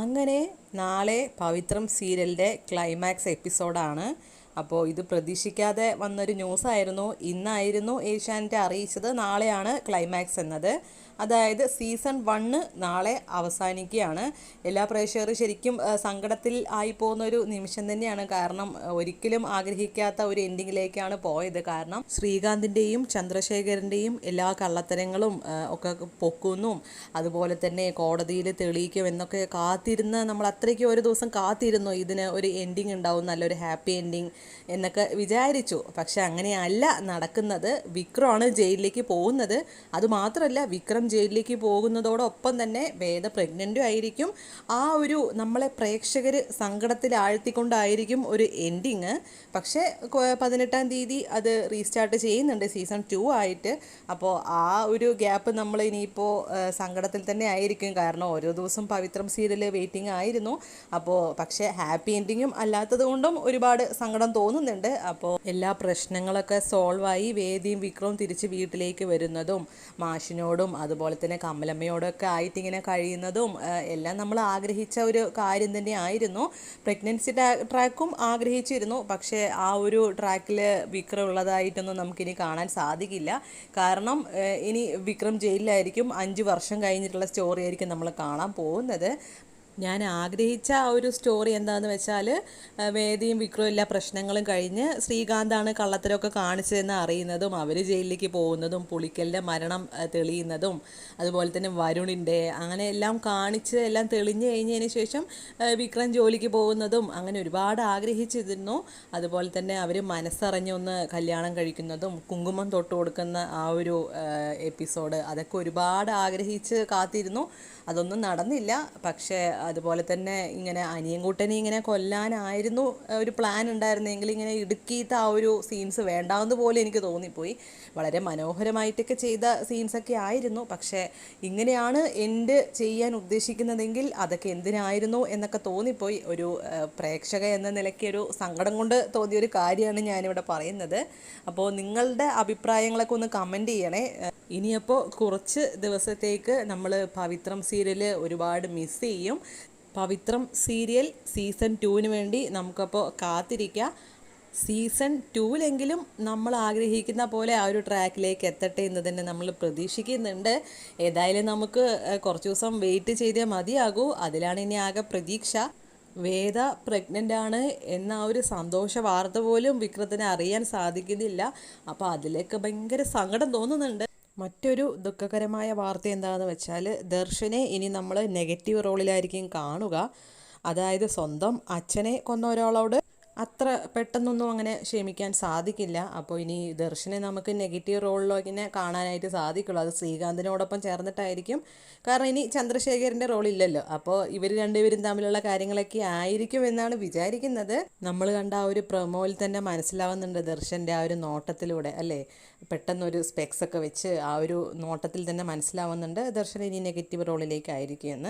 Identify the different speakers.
Speaker 1: അങ്ങനെ നാളെ പവിത്രം സീരിയലിൻ്റെ ക്ലൈമാക്സ് എപ്പിസോഡാണ്. അപ്പോൾ ഇത് പ്രതീക്ഷിക്കാതെ വന്നൊരു ന്യൂസായിരുന്നു. ഇന്നായിരുന്നു ഏഷ്യാനെറ്റ് അറിയിച്ചത് നാളെയാണ് ക്ലൈമാക്സ് എന്നത്. അതായത് സീസൺ 1 നാളെ അവസാനിക്കുകയാണ്. എല്ലാ പ്രേക്ഷകരും ശരിക്കും സങ്കടത്തിൽ ആയിപ്പോകുന്നൊരു നിമിഷം തന്നെയാണ്. കാരണം ഒരിക്കലും ആഗ്രഹിക്കാത്ത ഒരു എൻഡിങ്ങിലേക്കാണ് പോയത്. കാരണം ശ്രീകാന്തിൻ്റെയും ചന്ദ്രശേഖരൻ്റെയും എല്ലാ കള്ളത്തരങ്ങളും ഒക്കെ പൊക്കുന്നും അതുപോലെ തന്നെ കോടതിയിൽ തെളിയിക്കുമെന്നൊക്കെ കാത്തിരുന്ന് നമ്മൾ അത്രയ്ക്ക് ഒരു ദിവസം കാത്തിരുന്നു ഇതിന് ഒരു എൻഡിങ് ഉണ്ടാവും, നല്ലൊരു ഹാപ്പി എൻഡിങ് എന്നൊക്കെ വിചാരിച്ചു. പക്ഷെ അങ്ങനെയല്ല നടക്കുന്നത്. വിക്രമാണ് ജയിലിലേക്ക് പോകുന്നത്. അതുമാത്രമല്ല, വിക്രം ജയിലിലേക്ക് പോകുന്നതോടൊപ്പം തന്നെ വേദ പ്രഗ്നൻ്റും ആയിരിക്കും. ആ ഒരു നമ്മളെ പ്രേക്ഷകർ സങ്കടത്തിൽ ആഴ്ത്തിക്കൊണ്ടായിരിക്കും ഒരു എൻഡിങ്. പക്ഷേ 18-ാം തീയതി അത് റീസ്റ്റാർട്ട് ചെയ്യുന്നുണ്ട് സീസൺ 2 ആയിട്ട്. അപ്പോൾ ആ ഒരു ഗ്യാപ്പ് നമ്മൾ ഇനിയിപ്പോൾ സങ്കടത്തിൽ തന്നെ ആയിരിക്കും. കാരണം ഓരോ ദിവസം പവിത്രം സീരിയൽ വെയിറ്റിംഗ് ആയിരുന്നു. അപ്പോൾ പക്ഷേ ഹാപ്പി എൻഡിങ്ങും അല്ലാത്തത് കൊണ്ടും ഒരുപാട് സങ്കടം തോന്നുന്നുണ്ട്. അപ്പോൾ എല്ലാ പ്രശ്നങ്ങളൊക്കെ സോൾവായി വേദിയും വിക്രവും തിരിച്ച് വീട്ടിലേക്ക് വരുന്നതും മാഷിനോടും അതുപോലെ തന്നെ കമലമ്മയോടൊക്കെ ആയിട്ട് ഇങ്ങനെ കഴിയുന്നതും എല്ലാം നമ്മൾ ആഗ്രഹിച്ച ഒരു കാര്യം തന്നെയായിരുന്നു. പ്രഗ്നൻസി ട്രാക്കും ആഗ്രഹിച്ചിരുന്നു. പക്ഷേ ആ ഒരു ട്രാക്കിൽ വിക്രം ഉള്ളതായിട്ടൊന്നും നമുക്കിനി കാണാൻ സാധിക്കില്ല. കാരണം ഇനി വിക്രം ജയിലിലായിരിക്കും. 5 വർഷം കഴിഞ്ഞിട്ടുള്ള സ്റ്റോറി ആയിരിക്കും നമ്മൾ കാണാൻ പോകുന്നത്. ഞാൻ ആഗ്രഹിച്ച ആ ഒരു സ്റ്റോറി എന്താണെന്ന് വെച്ചാൽ വേദിയും വിക്രവും എല്ലാ പ്രശ്നങ്ങളും കഴിഞ്ഞ് ശ്രീകാന്താണ് കള്ളത്തരമൊക്കെ കാണിച്ചതെന്ന് അറിയുന്നതും അവർ ജയിലിലേക്ക് പോകുന്നതും പുളിക്കലിൻ്റെ മരണം തെളിയുന്നതും അതുപോലെ തന്നെ വരുണിൻ്റെ അങ്ങനെ എല്ലാം കാണിച്ച് എല്ലാം തെളിഞ്ഞ് കഴിഞ്ഞതിന് ശേഷം വിക്രം ജോലിക്ക് പോകുന്നതും അങ്ങനെ ഒരുപാട് ആഗ്രഹിച്ചിരുന്നു. അതുപോലെ തന്നെ അവർ മനസ്സറിഞ്ഞൊന്ന് കല്യാണം കഴിക്കുന്നതും കുങ്കുമം തൊട്ട് കൊടുക്കുന്ന ആ ഒരു എപ്പിസോഡ് അതൊക്കെ ഒരുപാട് ആഗ്രഹിച്ച് കാത്തിരുന്നു. അതൊന്നും നടന്നില്ല. പക്ഷേ അതുപോലെ തന്നെ ഇങ്ങനെ അനിയൻകുട്ടനെ ഇങ്ങനെ കൊല്ലാനായിരുന്നു ഒരു പ്ലാൻ ഉണ്ടായിരുന്നെങ്കിൽ ഇങ്ങനെ ഇടുക്കിയിട്ട് ആ ഒരു സീൻസ് വേണ്ടാവുന്ന പോലെ എനിക്ക് തോന്നിപ്പോയി. വളരെ മനോഹരമായിട്ടൊക്കെ ചെയ്ത സീൻസൊക്കെ ആയിരുന്നു. പക്ഷേ ഇങ്ങനെയാണ് എൻഡ് ചെയ്യാൻ ഉദ്ദേശിക്കുന്നതെങ്കിൽ അതൊക്കെ എന്തിനായിരുന്നു എന്നൊക്കെ തോന്നിപ്പോയി. ഒരു പ്രേക്ഷക എന്ന നിലയ്ക്ക് ഒരു സങ്കടം കൊണ്ട് തോന്നിയൊരു കാര്യമാണ് ഞാനിവിടെ പറയുന്നത്. അപ്പോൾ നിങ്ങളുടെ അഭിപ്രായങ്ങളൊക്കെ ഒന്ന് കമൻറ്റ് ചെയ്യണേ. ഇനിയപ്പോൾ കുറച്ച് ദിവസത്തേക്ക് നമ്മൾ പവിത്രം സീരിയൽ ഒരുപാട് മിസ് ചെയ്യും. പവിത്രം സീരിയൽ സീസൺ 2 വേണ്ടി നമുക്കപ്പോൾ കാത്തിരിക്കാം. സീസൺ 2 നമ്മൾ ആഗ്രഹിക്കുന്ന പോലെ ആ ഒരു ട്രാക്കിലേക്ക് എത്തട്ടെ എന്ന് തന്നെ നമ്മൾ പ്രതീക്ഷിക്കുന്നുണ്ട്. ഏതായാലും നമുക്ക് കുറച്ച് ദിവസം വെയിറ്റ് ചെയ്തേ മതിയാകൂ. അതിലാണ് ഇനി ആകെ പ്രതീക്ഷ. വേദ പ്രഗ്നൻ്റ് ആണ് എന്ന ആ ഒരു സന്തോഷ വാർത്ത പോലും വിക്രത്തിന് അറിയാൻ സാധിക്കുന്നില്ല. അപ്പോൾ അതിലേക്ക് ഭയങ്കര സങ്കടം തോന്നുന്നുണ്ട്. മറ്റൊരു ദുഃഖകരമായ വാർത്ത എന്താണെന്ന് വെച്ചാൽ ദർശനെ ഇനി നമ്മൾ നെഗറ്റീവ് റോളിലായിരിക്കും കാണുക. അതായത് സ്വന്തം അച്ഛനെ കൊന്ന ഒരാളോട് അത്ര പെട്ടെന്നൊന്നും അങ്ങനെ ക്ഷമിക്കാൻ സാധിക്കില്ല. അപ്പോൾ ഇനി ദർശനെ നമുക്ക് നെഗറ്റീവ് റോളിലോ ഇങ്ങനെ കാണാനായിട്ട് സാധിക്കുള്ളൂ. അത് ശ്രീകാന്തിനോടൊപ്പം ചേർന്നിട്ടായിരിക്കും. കാരണം ഇനി ചന്ദ്രശേഖരൻ്റെ റോളില്ലല്ലോ. അപ്പോൾ ഇവർ രണ്ടുപേരും തമ്മിലുള്ള കാര്യങ്ങളൊക്കെ ആയിരിക്കും എന്നാണ് വിചാരിക്കുന്നത്. നമ്മൾ കണ്ട ആ ഒരു പ്രൊമോയിൽ തന്നെ മനസ്സിലാവുന്നുണ്ട് ദർശൻ്റെ ആ ഒരു നോട്ടത്തിലൂടെ അല്ലേ. പെട്ടെന്നൊരു സ്പെക്സ് ഒക്കെ വെച്ച് ആ ഒരു നോട്ടത്തിൽ തന്നെ മനസ്സിലാവുന്നുണ്ട് ദർശൻ ഇനി നെഗറ്റീവ് റോളിലേക്കായിരിക്കും എന്ന്.